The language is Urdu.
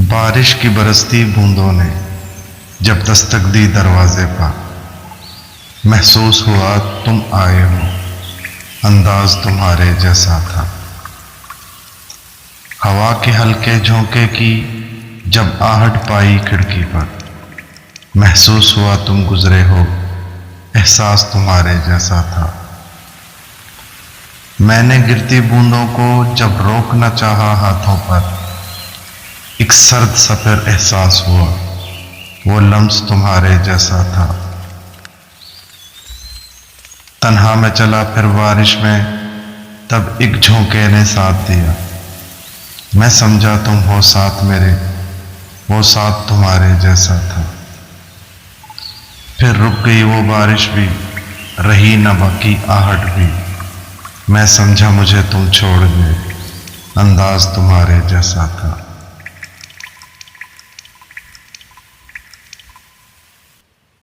بارش کی برستی بوندوں نے جب دستک دی دروازے پر، محسوس ہوا تم آئے ہو، انداز تمہارے جیسا تھا۔ ہوا کے ہلکے جھونکے کی جب آہٹ پائی کھڑکی پر، محسوس ہوا تم گزرے ہو، احساس تمہارے جیسا تھا۔ میں نے گرتی بوندوں کو جب روکنا چاہا ہاتھوں پر، ایک سرد سا پھر احساس ہوا، وہ لمس تمہارے جیسا تھا۔ تنہا میں چلا پھر بارش میں، تب ایک جھونکے نے ساتھ دیا، میں سمجھا تم ہو ساتھ میرے، وہ ساتھ تمہارے جیسا تھا۔ پھر رک گئی وہ بارش بھی، رہی نہ باقی آہٹ بھی، میں سمجھا مجھے تم چھوڑ گئے، انداز تمہارے جیسا تھا۔